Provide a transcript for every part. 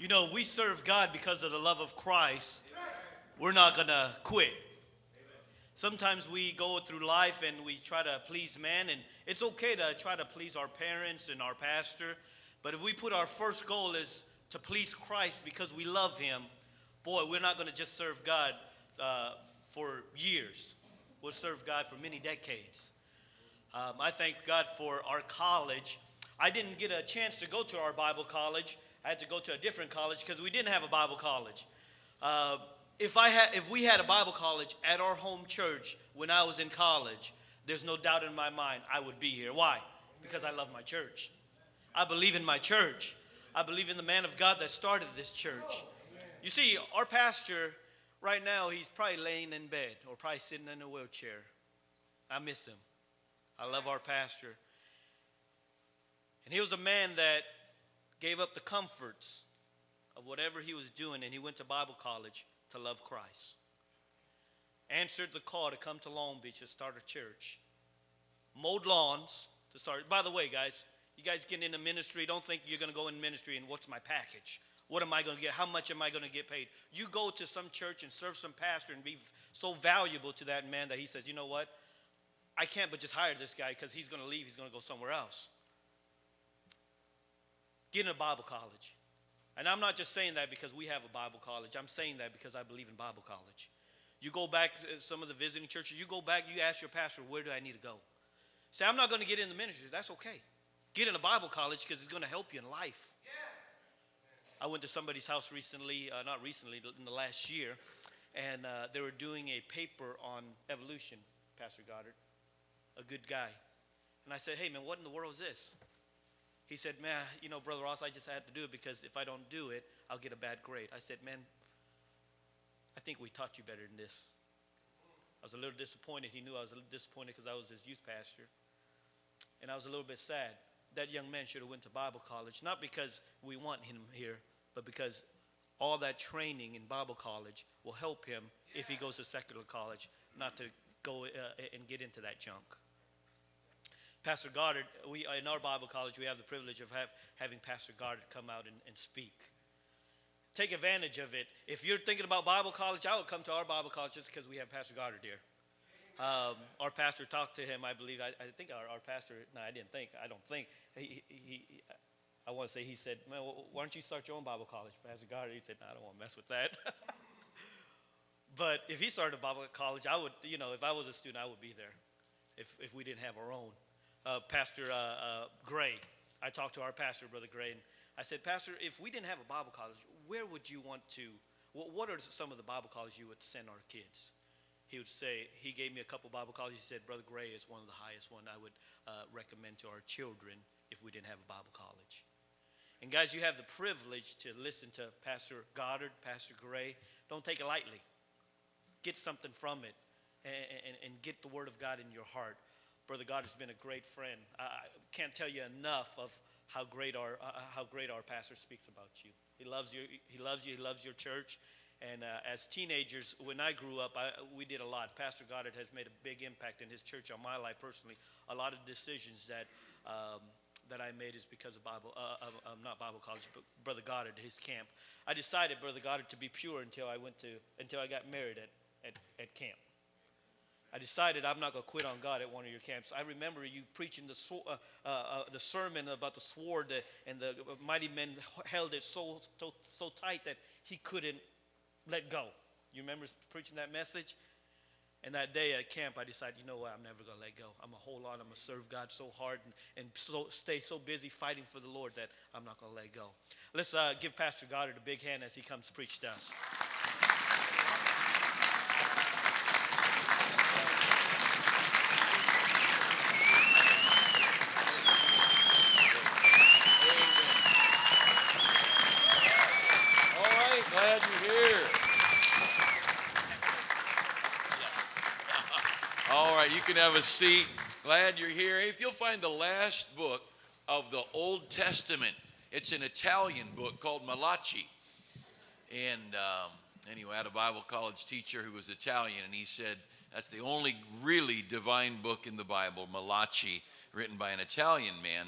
You know, we serve God because of the love of Christ. We're not going to quit. Sometimes we go through life and we try to please man, and it's okay to try to please our parents and our pastor. But if we put our first goal is to please Christ because we love him, boy, we're not going to just serve God for years. We'll serve God for many decades. I thank God for our college. I didn't get a chance to go to our Bible college. I had to go to a different college because we didn't have a Bible college. If we had a Bible college at our home church when I was in college, there's no doubt in my mind I would be here. Why? Because I love my church. I believe in my church. I believe in the man of God that started this church. You see, our pastor, right now, he's probably laying in bed or probably sitting in a wheelchair. I miss him. I love our pastor. And he was a man that gave up the comforts of whatever he was doing, and he went to Bible college to love Christ. Answered the call to come to Long Beach to start a church. Mowed lawns to start. By the way, guys, you guys getting into ministry, don't think you're going to go in ministry and what's my package? What am I going to get? How much am I going to get paid? You go to some church and serve some pastor and be so valuable to that man that he says, you know what? I can't but just hire this guy because he's going to leave. He's going to go somewhere else. Get in a Bible college. And I'm not just saying that because we have a Bible college. I'm saying that because I believe in Bible college. You go back to some of the visiting churches. You go back, you ask your pastor, where do I need to go? Say, I'm not going to get in the ministry. That's okay. Get in a Bible college because it's going to help you in life. I went to somebody's house recently, not recently, in the last year, and they were doing a paper on evolution, Pastor Goddard, a good guy. And I said, hey, man, what in the world is this? He said, man, you know, Brother Ross, I just had to do it because if I don't do it, I'll get a bad grade. I said, man, I think we taught you better than this. I was a little disappointed. He knew I was a little disappointed because I was his youth pastor. And I was a little bit sad. That young man should have went to Bible college, not because we want him here, but because all that training in Bible college will help him if he goes to secular college, not to go and get into that junk. Pastor Goddard, in our Bible college, we have the privilege of having Pastor Goddard come out and speak. Take advantage of it. If you're thinking about Bible college, I would come to our Bible college just because we have Pastor Goddard here. Our pastor talked to him, I believe. I think our pastor, no, I didn't think. I don't think. I want to say he said, man, why don't you start your own Bible college, Pastor Goddard? He said, no, I don't want to mess with that. But if he started a Bible college, I would, you know, if I was a student, I would be there if we didn't have our own. Pastor Gray, I talked to our pastor, Brother Gray, and I said, Pastor, if we didn't have a Bible college, where would you want to, what are some of the Bible colleges you would send our kids? He would say, he gave me a couple Bible colleges. He said, Brother Gray is one of the highest one I would recommend to our children if we didn't have a Bible college. And guys, you have the privilege to listen to Pastor Goddard, Pastor Gray. Don't take it lightly. Get something from it and get the Word of God in your heart. Brother Goddard's been a great friend. I can't tell you enough of how great our pastor speaks about you. He loves you. He loves you. He loves your church. And as teenagers, when I grew up, we did a lot. Pastor Goddard has made a big impact in his church on my life personally. A lot of decisions that I made is because of not Bible college, but Brother Goddard, his camp. I decided, Brother Goddard, to be pure until I got married at camp. I decided I'm not going to quit on God at one of your camps. I remember you preaching the sermon about the sword, and the mighty men held it so tight that he couldn't let go. You remember preaching that message? And that day at camp, I decided, you know what, I'm never going to let go. I'm going to hold on. I'm going to serve God so hard and stay so busy fighting for the Lord that I'm not going to let go. Let's give Pastor Goddard a big hand as he comes to preach to us. Glad you're here. All right, you can have a seat. Glad you're here. If you'll find the last book of the Old Testament, it's an Italian book called Malachi. And anyway, I had a Bible college teacher who was Italian, and he said that's the only really divine book in the Bible, Malachi, written by an Italian man.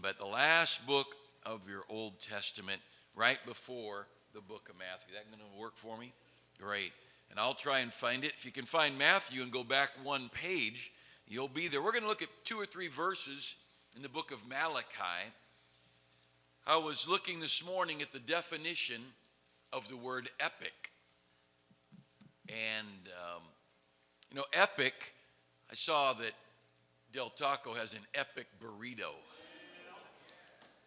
But the last book of your Old Testament right before the book of Matthew. That going to work for me? Great. And I'll try and find it. If you can find Matthew and go back one page, you'll be there. We're going to look at 2 or 3 verses in the book of Malachi. I was looking this morning at the definition of the word epic. And, epic, I saw that Del Taco has an epic burrito.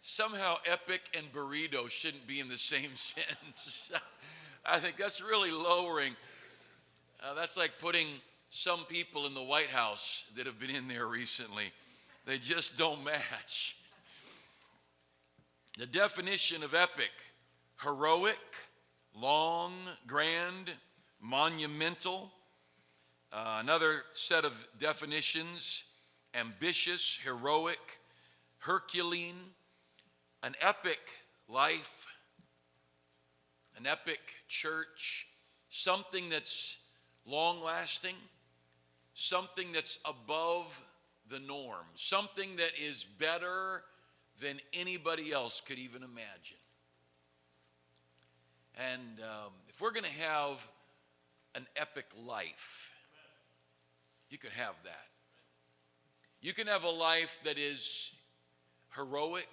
Somehow epic and burrito shouldn't be in the same sentence. I think that's really lowering. That's like putting some people in the White House that have been in there recently. They just don't match. The definition of epic: heroic, long, grand, monumental. Another set of definitions: ambitious, heroic, Herculean. An epic life, an epic church, something that's long-lasting, something that's above the norm, something that is better than anybody else could even imagine. And if we're going to have an epic life, you can have that. You can have a life that is heroic.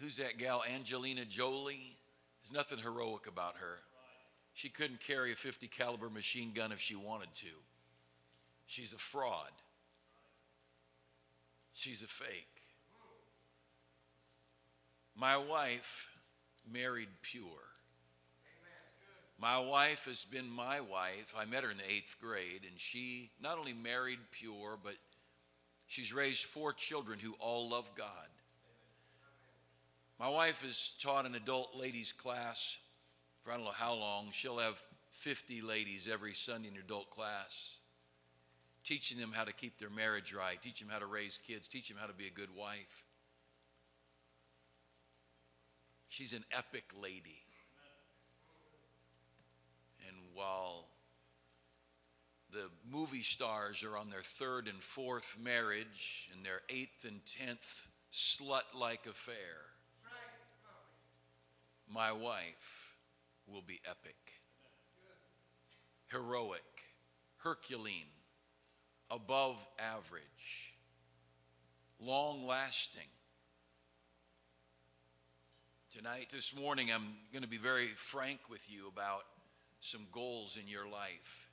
Who's that gal, Angelina Jolie? There's nothing heroic about her. She couldn't carry a .50 caliber machine gun if she wanted to. She's a fraud. She's a fake. My wife married pure. My wife has been my wife. I met her in the 8th grade, and she not only married pure, but she's raised 4 children who all love God. My wife has taught an adult ladies class for I don't know how long. She'll have 50 ladies every Sunday in her adult class, teaching them how to keep their marriage right, teach them how to raise kids, teach them how to be a good wife. She's an epic lady. And while the movie stars are on their 3rd and 4th marriage and their 8th and 10th slut-like affair, my wife will be epic, heroic, Herculean, above average, long-lasting. Tonight, this morning, I'm going to be very frank with you about some goals in your life.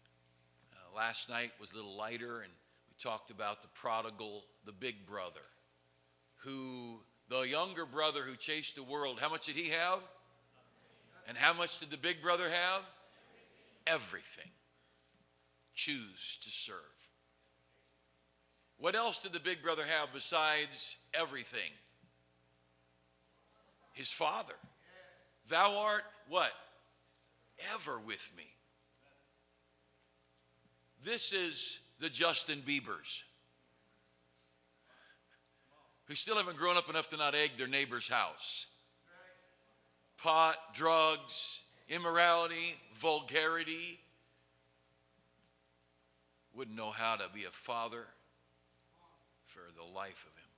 Last night was a little lighter, and we talked about the prodigal, the big brother, the younger brother who chased the world. How much did he have? And how much did the big brother have? Everything. Choose to serve. What else did the big brother have besides everything? His father. Thou art what? Ever with me. This is the Justin Biebers, who still haven't grown up enough to not egg their neighbor's house. Pot, drugs, immorality, vulgarity. Wouldn't know how to be a father for the life of him.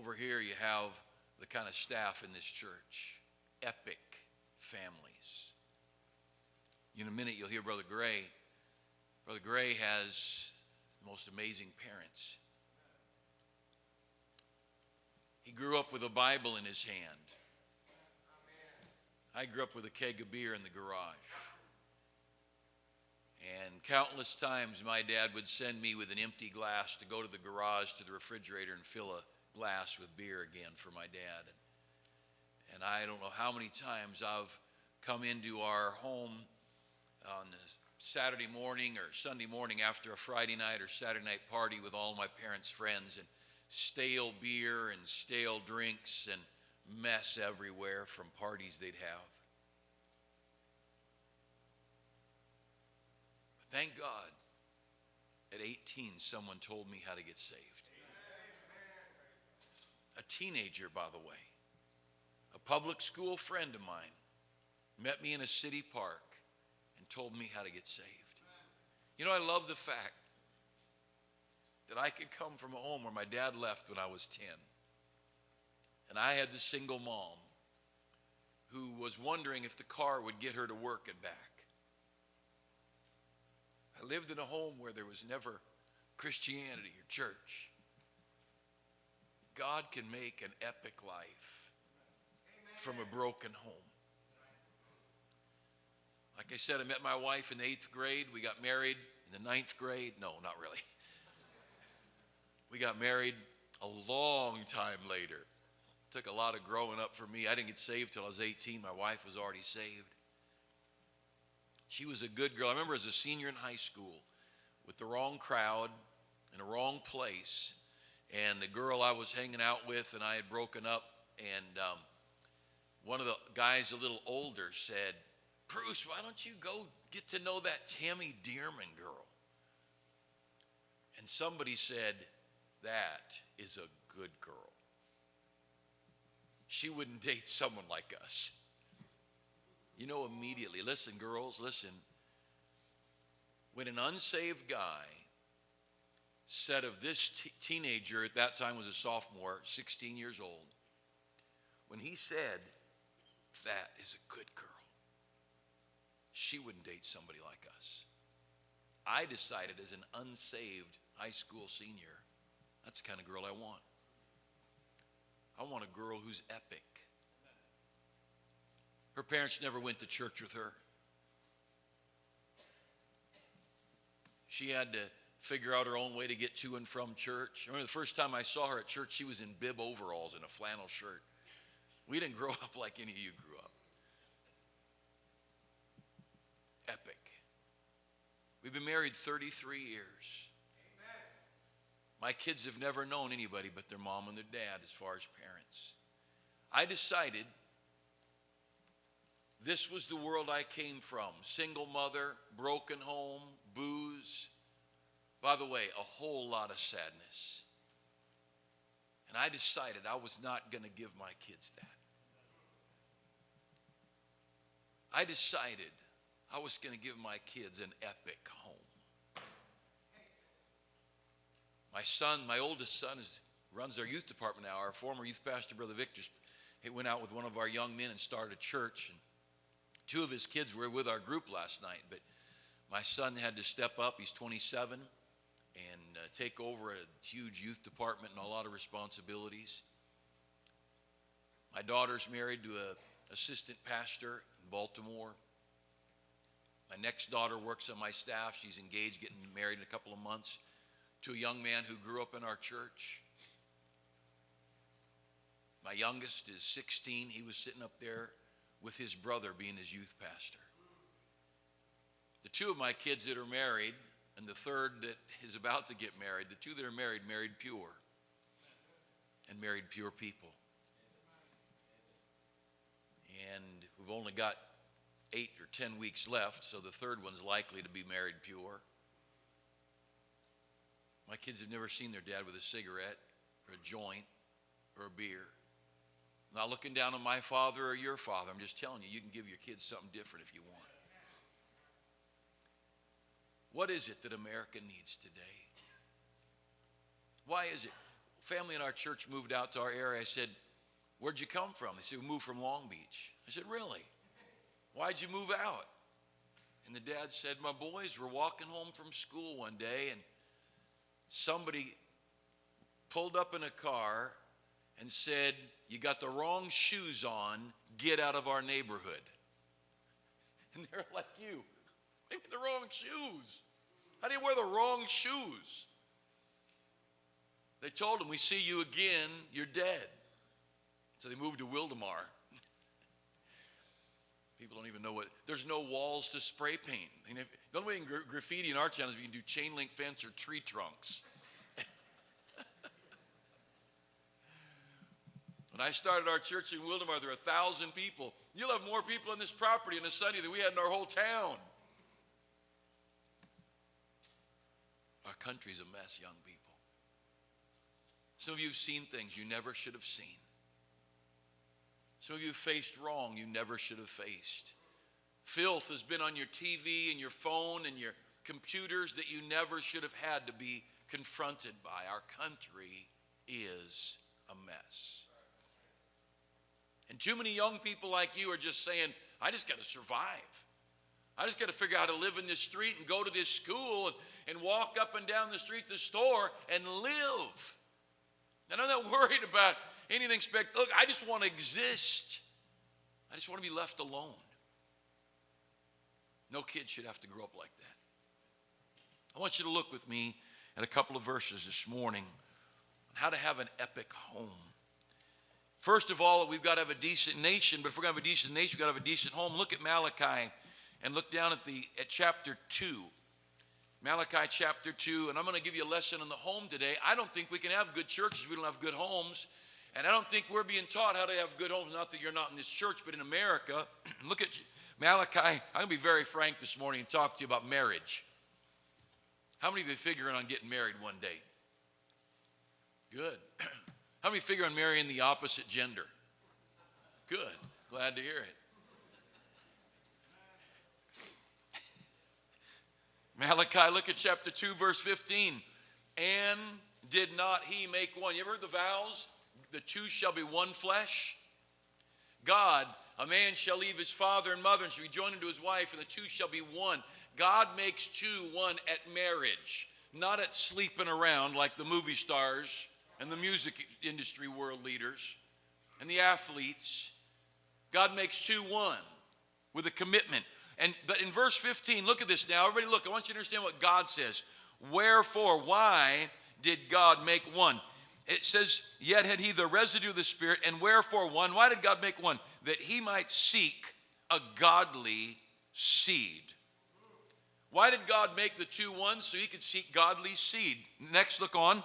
Over here you have the kind of staff in this church. Epic families. In a minute you'll hear Brother Gray. Brother Gray has the most amazing parents. He grew up with a Bible in his hand. I grew up with a keg of beer in the garage. And countless times my dad would send me with an empty glass to go to the garage, to the refrigerator, and fill a glass with beer again for my dad. And I don't know how many times I've come into our home on a Saturday morning or Sunday morning after a Friday night or Saturday night party with all my parents' friends, and stale beer and stale drinks and mess everywhere from parties they'd have. But thank God, at 18, someone told me how to get saved. A teenager, by the way. A public school friend of mine met me in a city park and told me how to get saved. You know, I love the fact that I could come from a home where my dad left when I was 10. And I had the single mom who was wondering if the car would get her to work and back. I lived in a home where there was never Christianity or church. God can make an epic life from a broken home. Like I said, I met my wife in the 8th grade. We got married in the 9th grade. No, not really. We got married a long time later. It took a lot of growing up for me. I didn't get saved till I was 18. My wife was already saved. She was a good girl. I remember as a senior in high school with the wrong crowd in a wrong place, and the girl I was hanging out with and I had broken up, and one of the guys a little older said, "Bruce, why don't you go get to know that Tammy Dearman girl?" And somebody said, "That is a good girl. She wouldn't date someone like us." You know, immediately, listen, girls, listen. When an unsaved guy said of this teenager, at that time was a sophomore, 16 years old, when he said, "That is a good girl, she wouldn't date somebody like us," I decided as an unsaved high school senior, that's the kind of girl I want. I want a girl who's epic. Her parents never went to church with her. She had to figure out her own way to get to and from church. I remember the first time I saw her at church, she was in bib overalls and a flannel shirt. We didn't grow up like any of you grew up. Epic. We've been married 33 years. My kids have never known anybody but their mom and their dad as far as parents. I decided this was the world I came from. Single mother, broken home, booze. By the way, a whole lot of sadness. And I decided I was not going to give my kids that. I decided I was going to give my kids an epic home. My son, my oldest son, runs our youth department now. Our former youth pastor, Brother Victor, he went out with one of our young men and started a church. And 2 of his kids were with our group last night, but my son had to step up. He's 27 and take over a huge youth department and a lot of responsibilities. My daughter's married to an assistant pastor in Baltimore. My next daughter works on my staff. She's engaged, getting married in a couple of months, to a young man who grew up in our church. My youngest is 16. He was sitting up there with his brother being his youth pastor. The 2 of my kids that are married, and the third that is about to get married, the 2 that are married pure, and married pure people. And we've only got 8 or 10 weeks left, so the third one's likely to be married pure. My kids have never seen their dad with a cigarette or a joint or a beer. I'm not looking down on my father or your father. I'm just telling you, you can give your kids something different if you want. What is it that America needs today? Why is it? Family in our church moved out to our area. I said, "Where'd you come from?" They said, "We moved from Long Beach." I said, "Really? Why'd you move out?" And the dad said, "My boys were walking home from school one day, and somebody pulled up in a car and said, 'You got the wrong shoes on, get out of our neighborhood.'" And they're like, "You, maybe the wrong shoes. How do you wear the wrong shoes?" They told him, "We see you again, you're dead." So they moved to Wildemar. People don't even know what, there's no walls to spray paint. I mean, the only way you can graffiti in our town is if you can do chain link fence or tree trunks. When I started our church in Wildemar, there were 1,000 people. You'll have more people on this property on a Sunday than we had in our whole town. Our country's a mess, young people. Some of you have seen things you never should have seen. Some of you have faced wrong you never should have faced. Filth has been on your TV and your phone and your computers that you never should have had to be confronted by. Our country is a mess. And too many young people like you are just saying, I just got to survive. I just got to figure out how to live in this street and go to this school and walk up and down the street to the store and live. And I'm not worried about anything spectacular. Look, I just want to exist. I just want to be left alone. No kid should have to grow up like that. I want you to look with me at a couple of verses this morning on how to have an epic home. First of all, we've got to have a decent nation, but if we're going to have a decent nation, we've got to have a decent home. Look at Malachi and look down at chapter 2. Malachi chapter 2, and I'm going to give you a lesson on the home today. I don't think we can have good churches if we don't have good homes, and I don't think we're being taught how to have good homes, not that you're not in this church, but in America. Look at Malachi. I'm going to be very frank this morning and talk to you about marriage. How many of you figuring on getting married one day? Good. How many figure on marrying the opposite gender? Good. Glad to hear it. Malachi, look at chapter 2, verse 15. And did not he make one? You ever heard the vows? The two shall be one flesh. God, a man shall leave his father and mother and shall be joined unto his wife, and the two shall be one. God makes two one at marriage, not at sleeping around like the movie stars and the music industry world leaders and the athletes. God makes two one with a commitment. But in verse 15, look at this now. Everybody look, I want you to understand what God says. Wherefore, why did God make one? It says, yet had he the residue of the Spirit, and wherefore one? Why did God make one? That he might seek a godly seed. Why did God make the two one? So he could seek godly seed. Next, look on.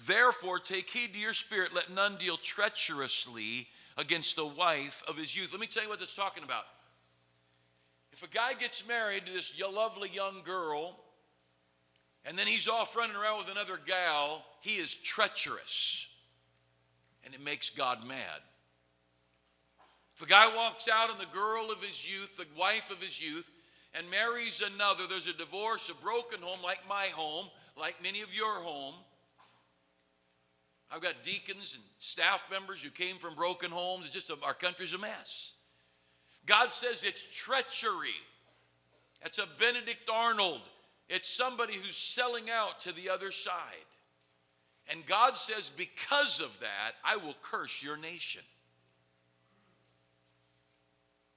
Therefore, take heed to your spirit, let none deal treacherously against the wife of his youth. Let me tell you what that's talking about. If a guy gets married to this lovely young girl, and then he's off running around with another gal, he is treacherous. And it makes God mad. If a guy walks out on the girl of his youth, the wife of his youth, and marries another, there's a divorce, a broken home like my home, like many of your home. I've got deacons and staff members who came from broken homes. It's just our country's a mess. God says it's treachery. It's a Benedict Arnold. It's somebody who's selling out to the other side. And God says, because of that, I will curse your nation.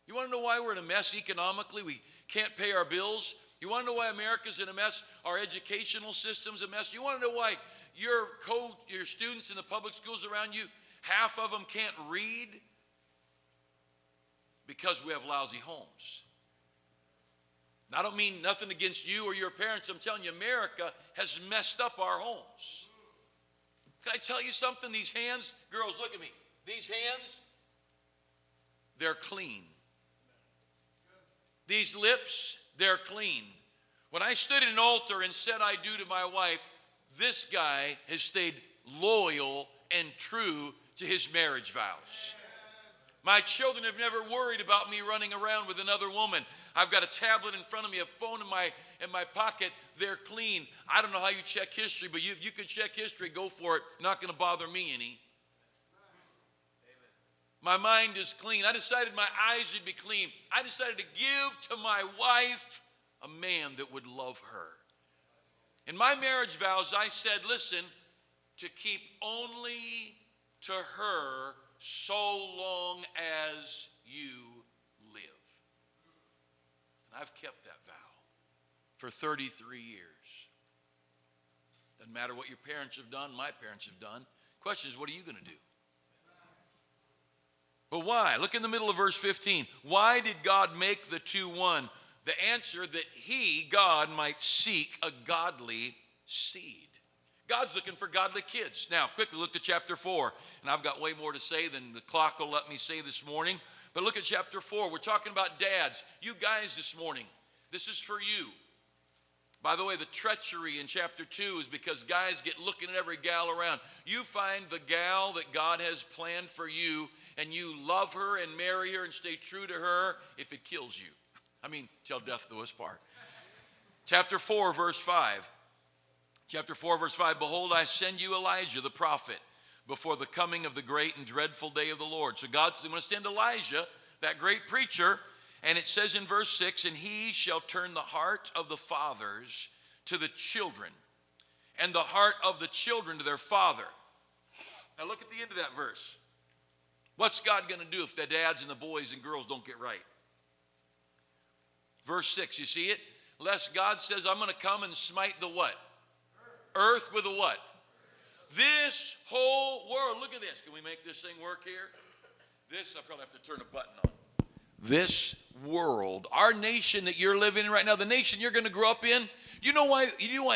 You want to know why we're in a mess economically? We can't pay our bills. You want to know why America's in a mess? Our educational system's a mess. You want to know why your students in the public schools around you, half of them can't read? Because we have lousy homes. Now, I don't mean nothing against you or your parents. I'm telling you, America has messed up our homes. Can I tell you something? These hands, girls, look at me. These hands, they're clean. These lips, they're clean. When I stood at an altar and said I do to my wife, this guy has stayed loyal and true to his marriage vows. My children have never worried about me running around with another woman. I've got a tablet in front of me, a phone in my pocket. They're clean. I don't know how you check history, but if you can check history, go for it. Not going to bother me any. My mind is clean. I decided my eyes would be clean. I decided to give to my wife a man that would love her. In my marriage vows, I said, listen, to keep only to her so long as you live. And I've kept that vow for 33 years. Doesn't matter what your parents have done, my parents have done. Question is, what are you going to do? But why? Look in the middle of verse 15. Why did God make the two one? The answer, that he, God, might seek a godly seed. God's looking for godly kids. Now, quickly look to chapter 4. And I've got way more to say than the clock will let me say this morning. But look at chapter 4. We're talking about dads. You guys this morning, this is for you. By the way, the treachery in chapter 2 is because guys get looking at every gal around. You find the gal that God has planned for you, and you love her and marry her and stay true to her if it kills you. I mean, till death do us part. Chapter 4, verse 5. Chapter 4, verse 5, behold, I send you Elijah the prophet before the coming of the great and dreadful day of the Lord. So God's going to send Elijah, that great preacher, and it says in verse 6, and he shall turn the heart of the fathers to the children, and the heart of the children to their father. Now look at the end of that verse. What's God going to do if the dads and the boys and girls don't get right? Verse 6, you see it? Lest God says, I'm going to come and smite the what? Earth with a what? This whole world. Look at this. Can we make this thing work here? This, I probably have to turn a button on. This world, our nation that you're living in right now, the nation you're going to grow up in, you know why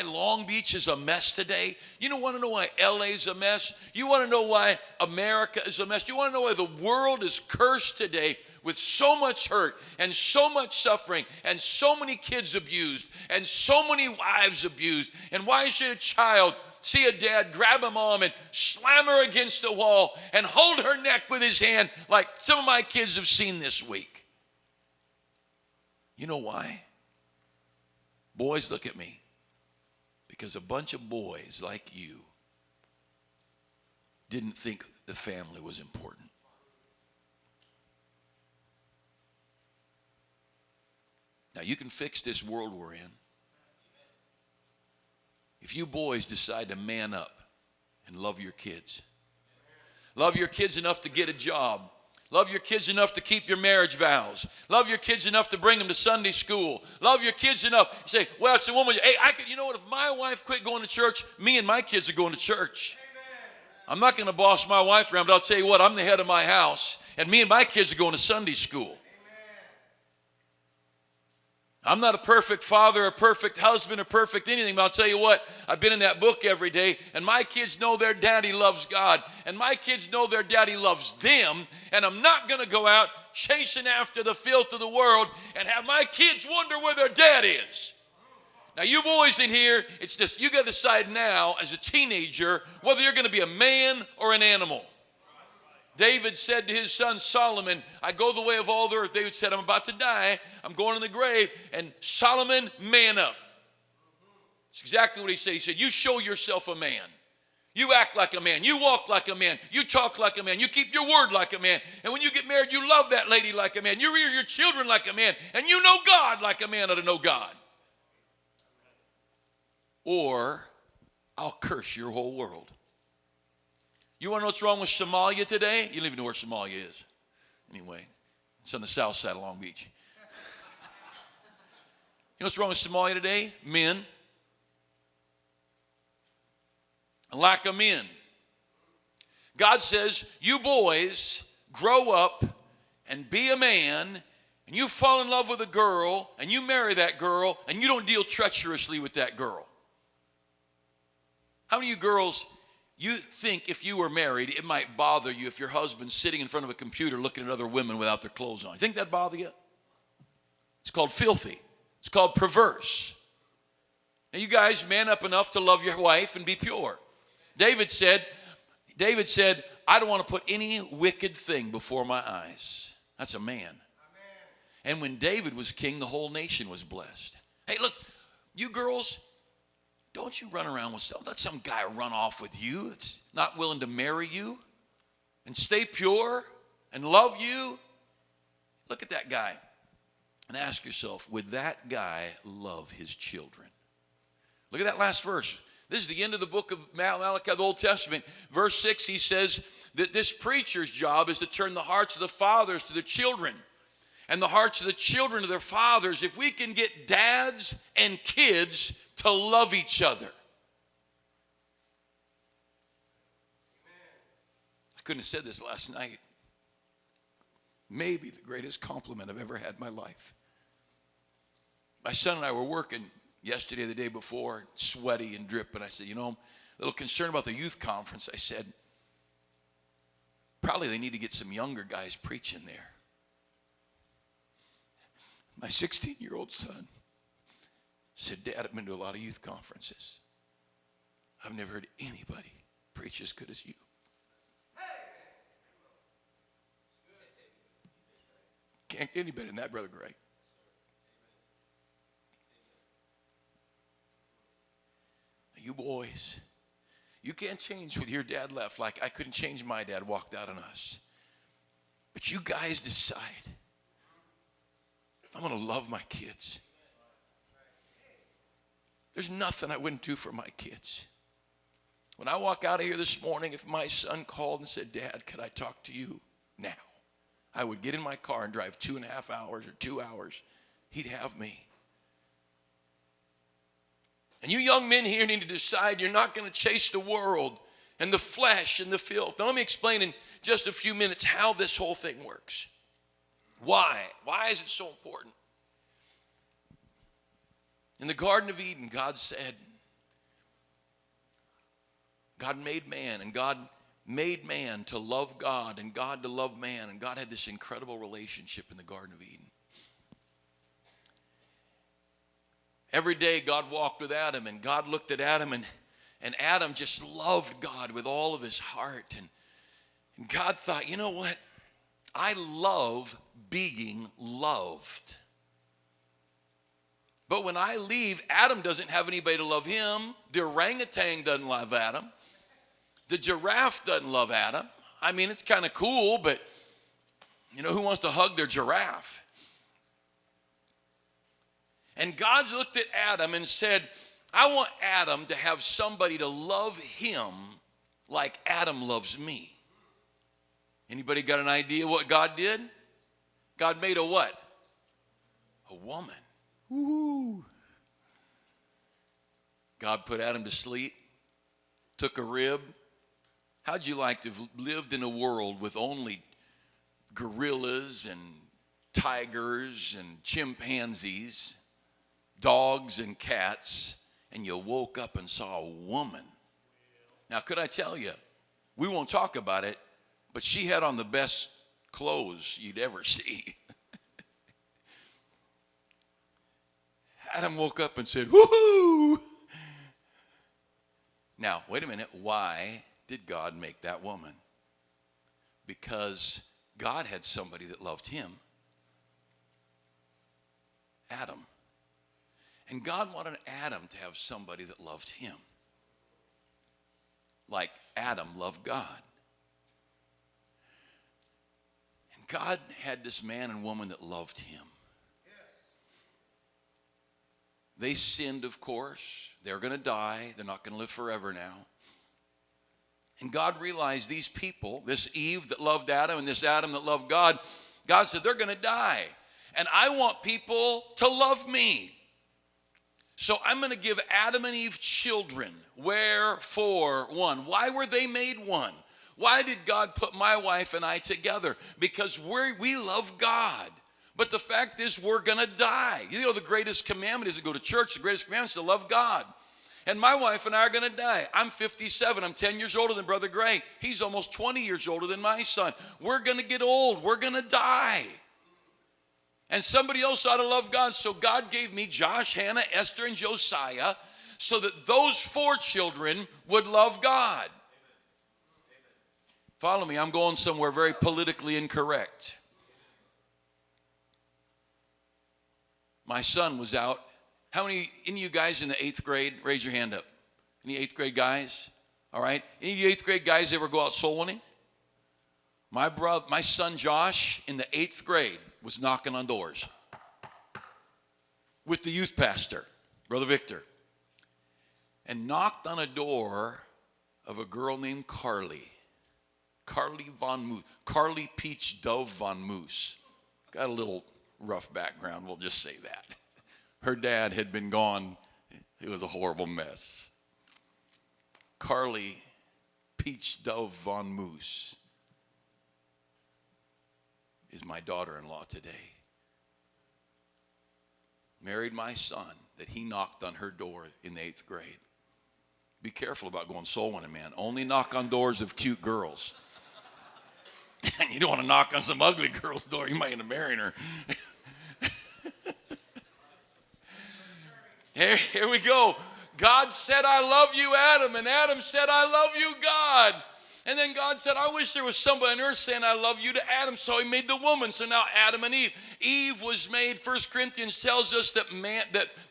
Long Beach is a mess today? You want to know why LA is a mess? You want to know why America is a mess? You want to know why the world is cursed today with so much hurt and so much suffering and so many kids abused and so many wives abused? And why should a child see a dad grab a mom and slam her against the wall and hold her neck with his hand like some of my kids have seen this week? You know why? Boys, look at me. Because a bunch of boys like you didn't think the family was important. Now, you can fix this world we're in. If you boys decide to man up and love your kids, love your kids enough to get a job, love your kids enough to keep your marriage vows, love your kids enough to bring them to Sunday school, love your kids enough, you say, well, it's a woman, hey, you know what, if my wife quit going to church, me and my kids are going to church. I'm not going to boss my wife around, but I'll tell you what, I'm the head of my house, and me and my kids are going to Sunday school. I'm not a perfect father, a perfect husband, or perfect anything, but I'll tell you what, I've been in that book every day, and my kids know their daddy loves God, and my kids know their daddy loves them, and I'm not going to go out chasing after the filth of the world and have my kids wonder where their dad is. Now, you boys in here, it's just, you got to decide now as a teenager whether you're going to be a man or an animal. David said to his son Solomon, I go the way of all the earth. David said, I'm about to die. I'm going in the grave. And Solomon, man up. It's exactly what he said. He said, you show yourself a man. You act like a man. You walk like a man. You talk like a man. You keep your word like a man. And when you get married, you love that lady like a man. You rear your children like a man. And you know God like a man ought to know God. Or I'll curse your whole world. You want to know what's wrong with Somalia today? You don't even know where Somalia is. Anyway, it's on the south side of Long Beach. You know what's wrong with Somalia today? Men. A lack of men. God says, you boys grow up and be a man, and you fall in love with a girl, and you marry that girl, and you don't deal treacherously with that girl. How many of you girls, you think if you were married, it might bother you if your husband's sitting in front of a computer looking at other women without their clothes on? You think that'd bother you? It's called filthy. It's called perverse. Now you guys man up enough to love your wife and be pure. David said, I don't want to put any wicked thing before my eyes. That's a man. Amen. And when David was king, the whole nation was blessed. Hey, look, you girls, don't you run around with let some guy run off with you that's not willing to marry you and stay pure and love you. Look at that guy and ask yourself, would that guy love his children? Look at that last verse. This is the end of the book of Malachi, the Old Testament. Verse 6, he says that this preacher's job is to turn the hearts of the fathers to the children and the hearts of the children to their fathers. If we can get dads and kids to love each other. I couldn't have said this last night. Maybe the greatest compliment I've ever had in my life. My son and I were working yesterday, the day before, sweaty and dripping. I said, I'm a little concerned about the youth conference. I said, probably they need to get some younger guys preaching there. My 16-year-old son said, Dad, I've been to a lot of youth conferences. I've never heard anybody preach as good as you. Can't get any better than that, Brother Gray. You boys. You can't change what your dad left, like I couldn't change my dad walked out on us. But you guys decide. I'm going to love my kids. There's nothing I wouldn't do for my kids. When I walk out of here this morning, if my son called and said, Dad, could I talk to you now? I would get in my car and drive 2.5 hours or 2 hours. He'd have me. And you young men here need to decide you're not going to chase the world and the flesh and the filth. Now let me explain in just a few minutes how this whole thing works. Why? Why is it so important? In the Garden of Eden, God said, God made man, and God made man to love God and God to love man, and God had this incredible relationship in the Garden of Eden. Every day God walked with Adam, and God looked at Adam, and Adam just loved God with all of his heart. And God thought, you know what? I love being loved. But when I leave, Adam doesn't have anybody to love him. The orangutan doesn't love Adam. The giraffe doesn't love Adam. I mean, it's kind of cool, but you know, who wants to hug their giraffe? And God looked at Adam and said, I want Adam to have somebody to love him like Adam loves me. Anybody got an idea what God did? God made a what? A woman. Woo! God put Adam to sleep, took a rib. How'd you like to have lived in a world with only gorillas and tigers and chimpanzees, dogs and cats, and you woke up and saw a woman? Now, could I tell you, we won't talk about it, but she had on the best clothes you'd ever see. Adam woke up and said, woohoo! Now, wait a minute. Why did God make that woman? Because God had somebody that loved him, Adam. And God wanted Adam to have somebody that loved him, like Adam loved God. And God had this man and woman that loved him. They sinned, of course. They're going to die. They're not going to live forever now. And God realized these people, this Eve that loved Adam and this Adam that loved God, God said, they're going to die. And I want people to love me. So I'm going to give Adam and Eve children. Wherefore one? Why were they made one? Why did God put my wife and I together? Because we love God. But the fact is, we're going to die. You know, the greatest commandment is to go to church. The greatest commandment is to love God. And my wife and I are going to die. I'm 57. I'm 10 years older than Brother Gray. He's almost 20 years older than my son. We're going to get old. We're going to die. And somebody else ought to love God. So God gave me Josh, Hannah, Esther, and Josiah so that those 4 children would love God. Follow me. I'm going somewhere very politically incorrect. My son was out. How many of you guys in the 8th grade? Raise your hand up. Any 8th grade guys? All right. Any of you 8th grade guys ever go out soul winning? My son Josh in the 8th grade was knocking on doors with the youth pastor, Brother Victor, and knocked on a door of a girl named Carly Von Moose, Carly Peach Dove Von Moose. Got a little rough background, we'll just say that. Her dad had been gone. It was a horrible mess. Carly Peach Dove Von Moose is my daughter-in-law today. Married my son that he knocked on her door in the 8th grade. Be careful about going soul winning, man. Only knock on doors of cute girls. And you don't want to knock on some ugly girl's door. You might end up marrying her. Here we go. God said, I love you, Adam. And Adam said, I love you, God. And then God said, I wish there was somebody on earth saying I love you to Adam. So he made the woman. So now Adam and Eve. Eve was made, 1 Corinthians tells us that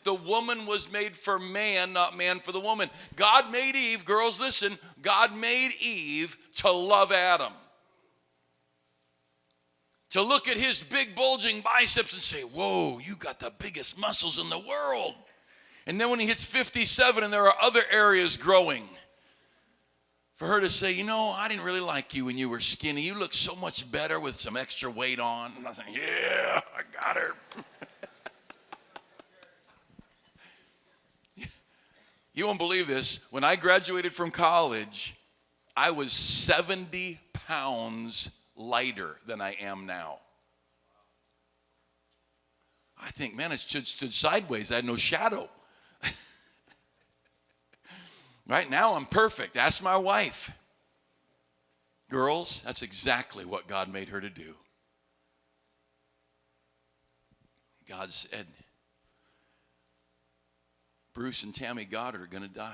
the woman was made for man, not man for the woman. God made Eve, girls listen, God made Eve to love Adam. To look at his big bulging biceps and say, whoa, you got the biggest muscles in the world. And then when he hits 57 and there are other areas growing, for her to say, you know, I didn't really like you when you were skinny. You look so much better with some extra weight on. And I was saying, yeah, I got her. You won't believe this. When I graduated from college, I was 70 pounds lighter than I am now. I think, man, it stood sideways. I had no shadow. Right now, I'm perfect. Ask my wife. Girls, that's exactly what God made her to do. God said, Bruce and Tammy Goddard are going to die.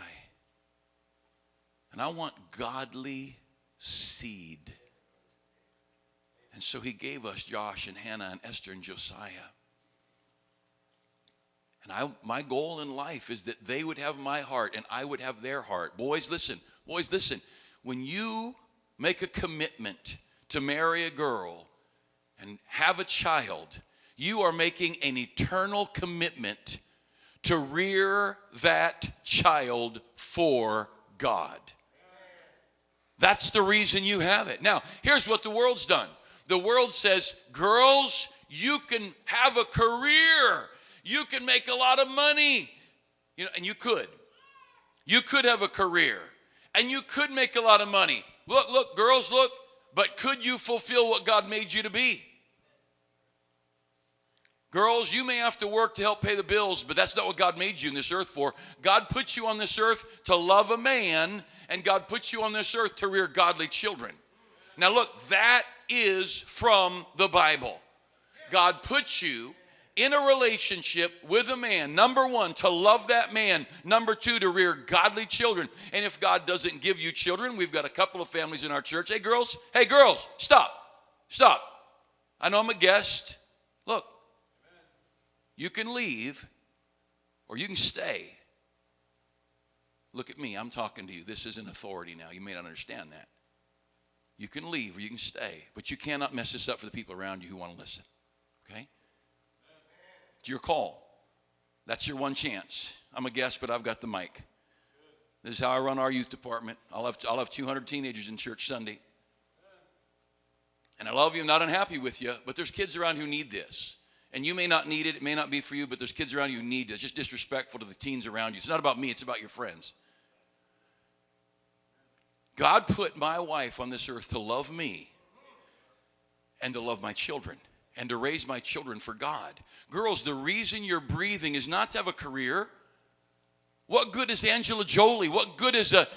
And I want godly seed. And so he gave us Josh and Hannah and Esther and Josiah. And my goal in life is that they would have my heart and I would have their heart. Boys, listen. Boys, listen. When you make a commitment to marry a girl and have a child, you are making an eternal commitment to rear that child for God. That's the reason you have it. Now, here's what the world's done. The world says, girls, you can have a career. You can make a lot of money. You know, and you could. You could have a career. And you could make a lot of money. Look, girls, look. But could you fulfill what God made you to be? Girls, you may have to work to help pay the bills, but that's not what God made you in this earth for. God put you on this earth to love a man, and God put you on this earth to rear godly children. Now look, that is from the Bible. God puts you in a relationship with a man. Number one, to love that man. Number two, to rear godly children. And if God doesn't give you children, we've got a couple of families in our church. Hey girls, stop. I know I'm a guest. Look, you can leave or you can stay. Look at me, I'm talking to you. This is an authority now. You may not understand that. You can leave or you can stay, but you cannot mess this up for the people around you who want to listen. Okay? It's your call. That's your one chance. I'm a guest, but I've got the mic. This is how I run our youth department. I'll have 200 teenagers in church Sunday. And I love you. I'm not unhappy with you, but there's kids around who need this. And you may not need it. It may not be for you, but there's kids around you who need it. It's just disrespectful to the teens around you. It's not about me. It's about your friends. God put my wife on this earth to love me and to love my children and to raise my children for God. Girls, the reason you're breathing is not to have a career. What good is Angela Jolie? What good is a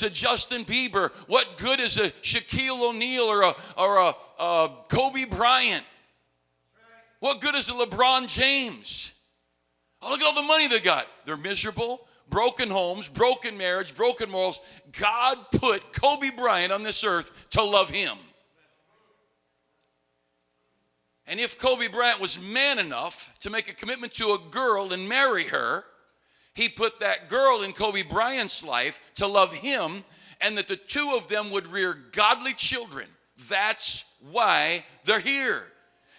Justin Bieber? What good is a Shaquille O'Neal or a Kobe Bryant? What good is a LeBron James? Oh, look at all the money they got. They're miserable, broken homes, broken marriage, broken morals. God put Kobe Bryant on this earth to love him. And if Kobe Bryant was man enough to make a commitment to a girl and marry her, he put that girl in Kobe Bryant's life to love him, and that the two of them would rear godly children. That's why they're here.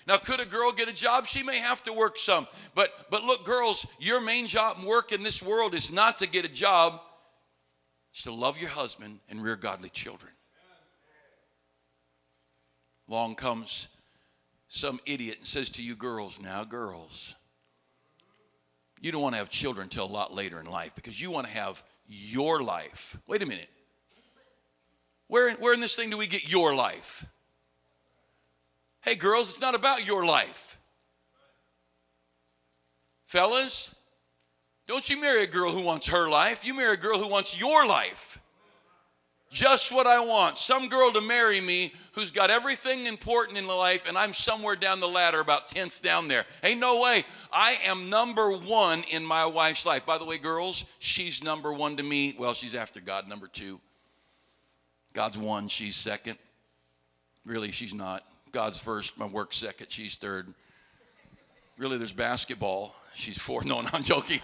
Now, could a girl get a job? She may have to work some. But look, girls, your main job and work in this world is not to get a job. It's to love your husband and rear godly children. Along comes some idiot and says to you girls, now girls, you don't want to have children until a lot later in life because you want to have your life. Wait a minute. Where in this thing do we get your life? Hey girls, it's not about your life. Fellas, don't you marry a girl who wants her life. You marry a girl who wants your life. Just what I want. Some girl to marry me who's got everything important in life and I'm somewhere down the ladder, about 10th down there. Ain't no way. I am number one in my wife's life. By the way, girls, she's number one to me. Well, she's after God, number two. God's one, she's second. Really, she's not. God's first, my work's second, she's third. Really, there's basketball. She's fourth. No, I'm joking.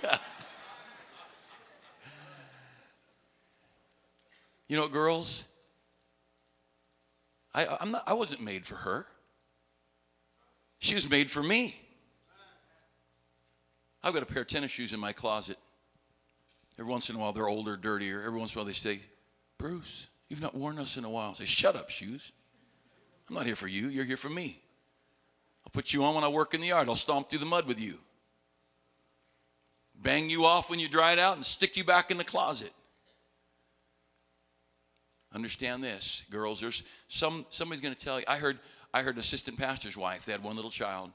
You know, girls, I wasn't made for her. She was made for me. I've got a pair of tennis shoes in my closet. Every once in a while, they're older, dirtier. Every once in a while, they say, Bruce, you've not worn us in a while. I say, shut up, shoes. I'm not here for you. You're here for me. I'll put you on when I work in the yard. I'll stomp through the mud with you. Bang you off when you dry it out and stick you back in the closet. Understand this, girls. There's somebody's going to tell you. I heard an assistant pastor's wife. They had one little child.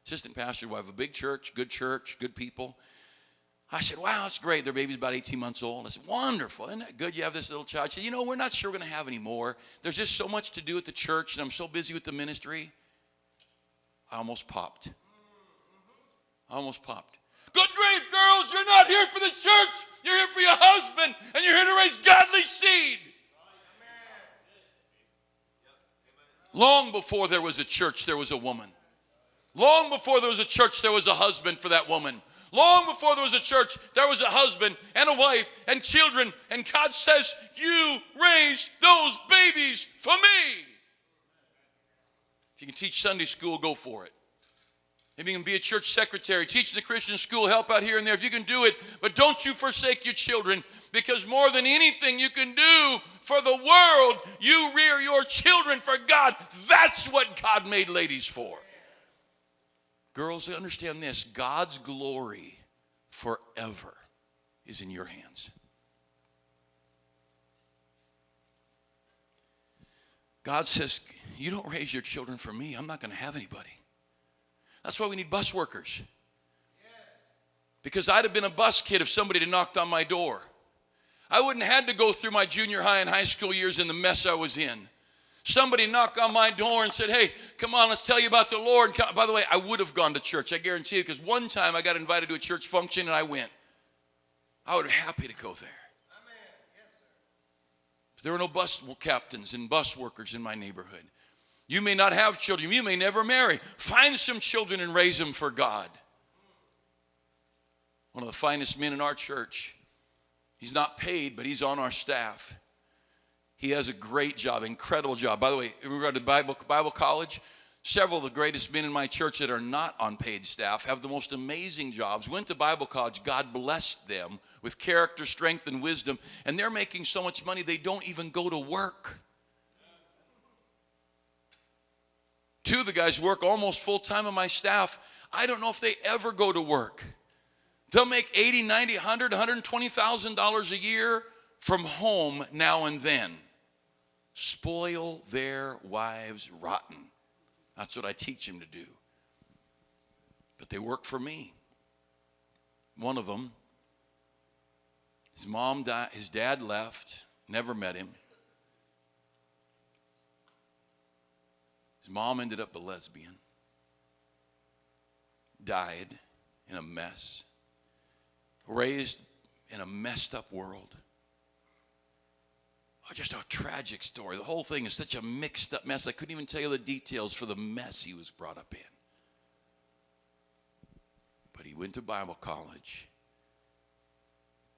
Assistant pastor's wife, a big church, good people. I said, wow, that's great. Their baby's about 18 months old. I said, wonderful. Isn't that good you have this little child? She said, you know, we're not sure we're going to have any more. There's just so much to do at the church, and I'm so busy with the ministry. I almost popped. Good grief, girls, you're not here for the church. You're here for your husband, and you're here to raise godly seed. Long before there was a church, there was a woman. Long before there was a church, there was a husband for that woman. Long before there was a church, there was a husband and a wife and children. And God says, you raise those babies for me. If you can teach Sunday school, go for it. Maybe you can be a church secretary, teach in the Christian school, help out here and there if you can do it. But don't you forsake your children, because more than anything you can do for the world, you rear your children for God. That's what God made ladies for. Girls, understand this. God's glory forever is in your hands. God says, you don't raise your children for me, I'm not going to have anybody. That's why we need bus workers. Because I'd have been a bus kid if somebody had knocked on my door. I wouldn't have had to go through my junior high and high school years in the mess I was in. Somebody knocked on my door and said, hey, come on, let's tell you about the Lord. By the way, I would have gone to church, I guarantee you, because one time I got invited to a church function and I went. I would have been happy to go there. Amen. Yes, sir. But there were no bus captains and bus workers in my neighborhood. You may not have children. You may never marry. Find some children and raise them for God. One of the finest men in our church. He's not paid, but he's on our staff. He has a great job, incredible job. By the way, in regard to Bible college, several of the greatest men in my church that are not on paid staff have the most amazing jobs. Went to Bible college. God blessed them with character, strength, and wisdom. And they're making so much money they don't even go to work. Two of the guys work almost full-time on my staff. I don't know if they ever go to work. They'll make $80,000, $90,000, $100,000, $120,000 a year from home now and then. Spoil their wives rotten. That's what I teach them to do. But they work for me. One of them, his mom died, his dad left, never met him. His mom ended up a lesbian. Died in a mess. Raised in a messed up world. Oh, just a tragic story. The whole thing is such a mixed up mess. I couldn't even tell you the details for the mess he was brought up in. But he went to Bible college.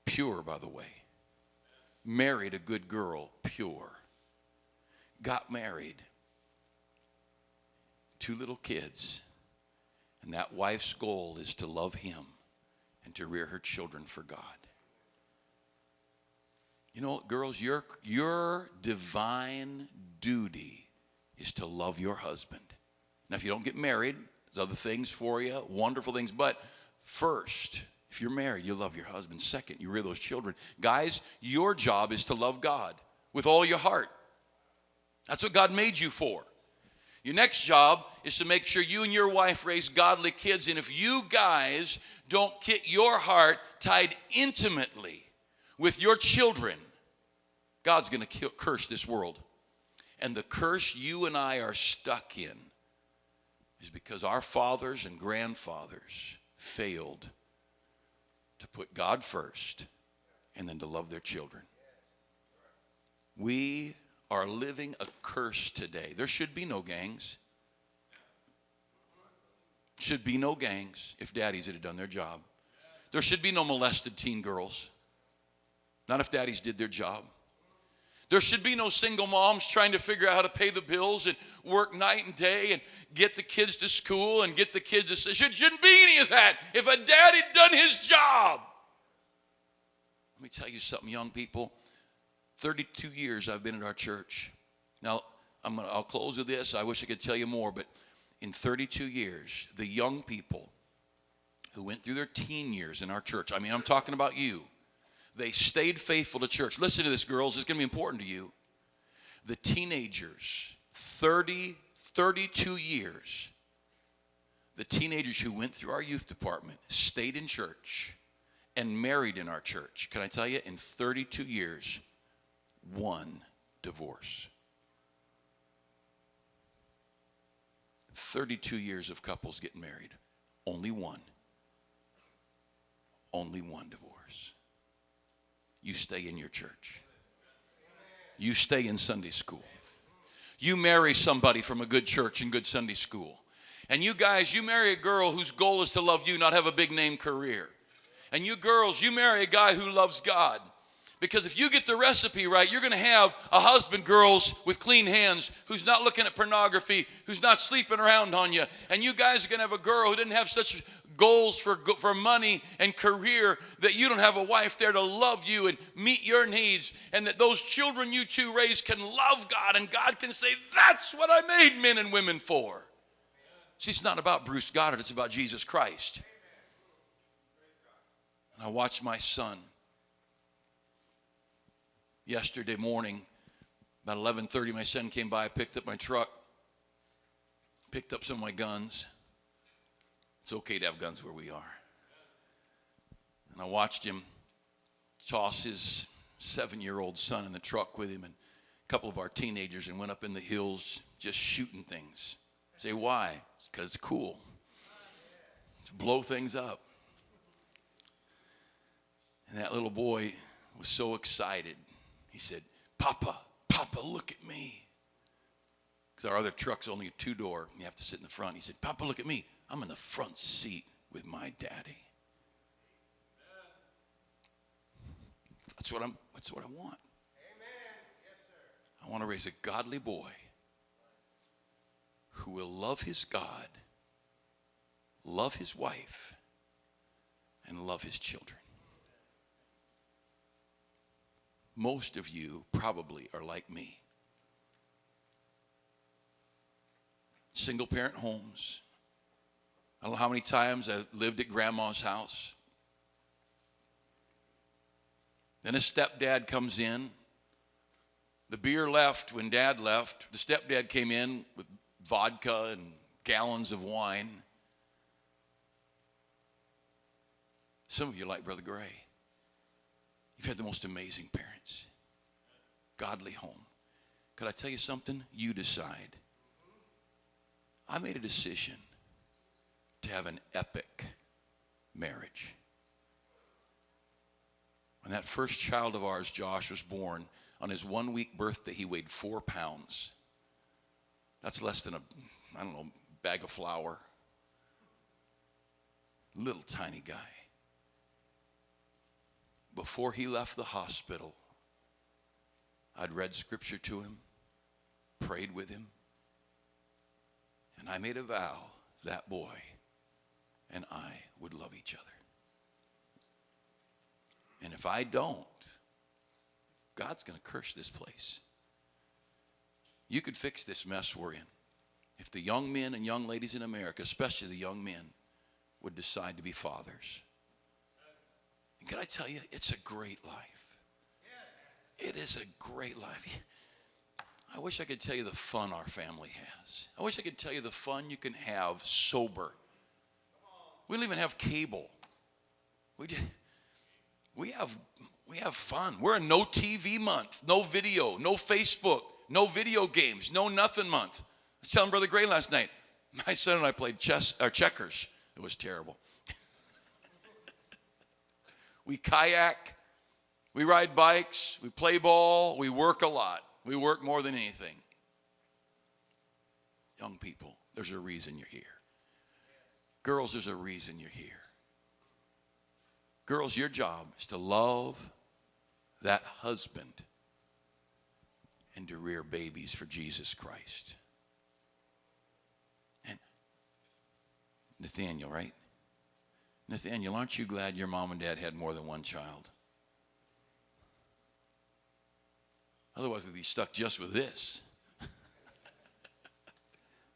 Pure, by the way. Married a good girl. Pure. Got married. 2 little kids. And that wife's goal is to love him and to rear her children for God. You know what, girls, your divine duty is to love your husband. Now, if you don't get married, there's other things for you, wonderful things. But first, if you're married, you love your husband. Second, you rear those children. Guys, your job is to love God with all your heart. That's what God made you for. Your next job is to make sure you and your wife raise godly kids. And if you guys don't get your heart tied intimately with your children, God's going to curse this world. And the curse you and I are stuck in is because our fathers and grandfathers failed to put God first and then to love their children. We are living a curse today. There should be no gangs. Should be no gangs if daddies had done their job. There should be no molested teen girls. Not if daddies did their job. There should be no single moms trying to figure out how to pay the bills and work night and day and get the kids to school and get the kids to... Shouldn't be any of that if a dad had done his job. Let me tell you something, young people. 32 years I've been at our church. Now, I'll close with this. I wish I could tell you more, but in 32 years, the young people who went through their teen years in our church, I mean, I'm talking about you, they stayed faithful to church. Listen to this, girls. It's going to be important to you. The teenagers, 32 years, the teenagers who went through our youth department stayed in church and married in our church. Can I tell you, in 32 years, one divorce. 32 years of couples getting married. Only one. Only one divorce. You stay in your church. You stay in Sunday school. You marry somebody from a good church and good Sunday school. And you guys, you marry a girl whose goal is to love you, not have a big name career. And you girls, you marry a guy who loves God. Because if you get the recipe right, you're going to have a husband, girls, with clean hands, who's not looking at pornography, who's not sleeping around on you. And you guys are going to have a girl who didn't have such goals for money and career that you don't have a wife there to love you and meet your needs. And that those children you two raise can love God. And God can say, that's what I made men and women for. See, it's not about Bruce Goddard. It's about Jesus Christ. And I watched my son. Yesterday morning, about 11:30, my son came by, picked up my truck, picked up some of my guns. It's okay to have guns where we are. And I watched him toss his 7-year-old son in the truck with him and a couple of our teenagers and went up in the hills just shooting things. Say, why? Because it's cool. To blow things up. And that little boy was so excited. He said, Papa, look at me. Because our other truck's only a 2-door. You have to sit in the front. He said, Papa, look at me. I'm in the front seat with my daddy. That's what I want. Amen. Yes, sir. I want to raise a godly boy who will love his God, love his wife, and love his children. Most of you probably are like me. Single parent homes. I don't know how many times I lived at grandma's house. Then a stepdad comes in. The beer left when dad left. The stepdad came in with vodka and gallons of wine. Some of you are like Brother Gray. You've had the most amazing parents. Godly home. Could I tell you something? You decide. I made a decision to have an epic marriage. When that first child of ours, Josh, was born, on his 1-week birthday, he weighed 4 pounds. That's less than a bag of flour. Little tiny guy. Before he left the hospital, I'd read scripture to him, prayed with him, and I made a vow that boy and I would love each other. And if I don't, God's going to curse this place. You could fix this mess we're in if the young men and young ladies in America, especially the young men, would decide to be fathers. And can I tell you, it's a great life. It is a great life. I wish I could tell you the fun our family has. I wish I could tell you the fun you can have sober. We don't even have cable. We have fun. We're a no TV month, no video, no Facebook, no video games, no nothing month. I was telling Brother Gray last night, my son and I played checkers. It was terrible. We kayak, we ride bikes, we play ball, we work a lot. We work more than anything. Young people, there's a reason you're here. Girls, there's a reason you're here. Girls, your job is to love that husband and to rear babies for Jesus Christ. And Nathaniel, right? Nathaniel, aren't you glad your mom and dad had more than one child? Otherwise, we'd be stuck just with this.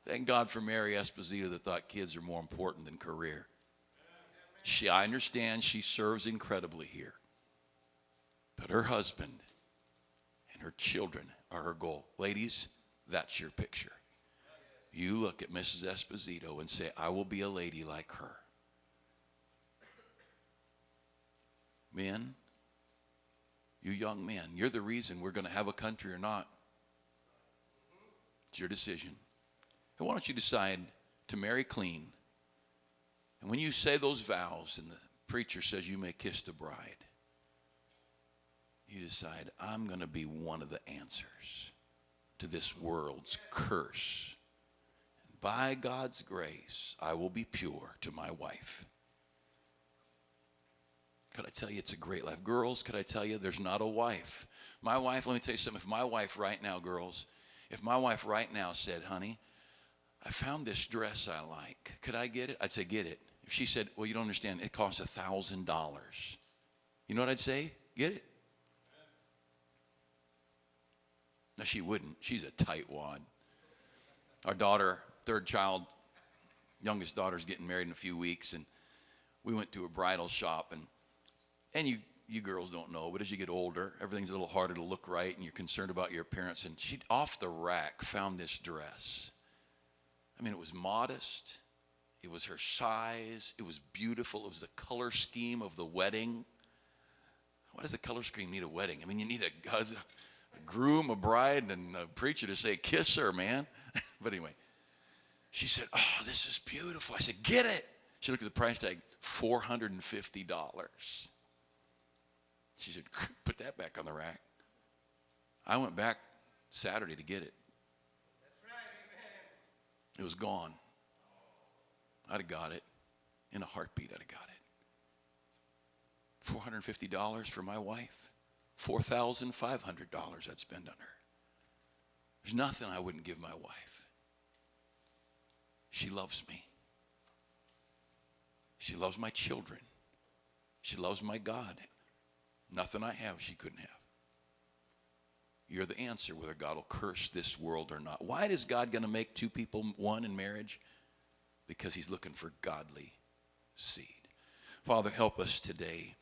Thank God for Mary Esposito that thought kids are more important than career. I understand she serves incredibly here. But her husband and her children are her goal. Ladies, that's your picture. You look at Mrs. Esposito and say, I will be a lady like her. Men, you young men, you're the reason we're going to have a country or not. It's your decision. And why don't you decide to marry clean? And when you say those vows and the preacher says you may kiss the bride, you decide, I'm going to be one of the answers to this world's curse. And by God's grace, I will be pure to my wife. Could I tell you it's a great life? Girls, could I tell you there's not a wife? My wife, let me tell you something. If my wife right now, girls, if my wife right now said, honey, I found this dress I like. Could I get it? I'd say, get it. If she said, well, you don't understand, it costs $1,000. You know what I'd say? Get it. No, she wouldn't. She's a tightwad. Our daughter, third child, youngest daughter's getting married in a few weeks, and we went to a bridal shop, and you girls don't know, but as you get older, everything's a little harder to look right, and you're concerned about your appearance, and she, off the rack, found this dress. I mean, it was modest. It was her size. It was beautiful. It was the color scheme of the wedding. Why does the color scheme need a wedding? I mean, you need a groom, a bride, and a preacher to say, kiss her, man. But anyway, she said, oh, this is beautiful. I said, get it. She looked at the price tag, $450. She said, put that back on the rack. I went back Saturday to get it. That's right, amen. It was gone. I'd have got it. In a heartbeat, I'd have got it. $450 for my wife. $4,500 I'd spend on her. There's nothing I wouldn't give my wife. She loves me. She loves my children. She loves my God. Nothing I have she couldn't have. You're the answer whether God will curse this world or not. Why is God going to make two people one in marriage? Because he's looking for godly seed. Father, help us today.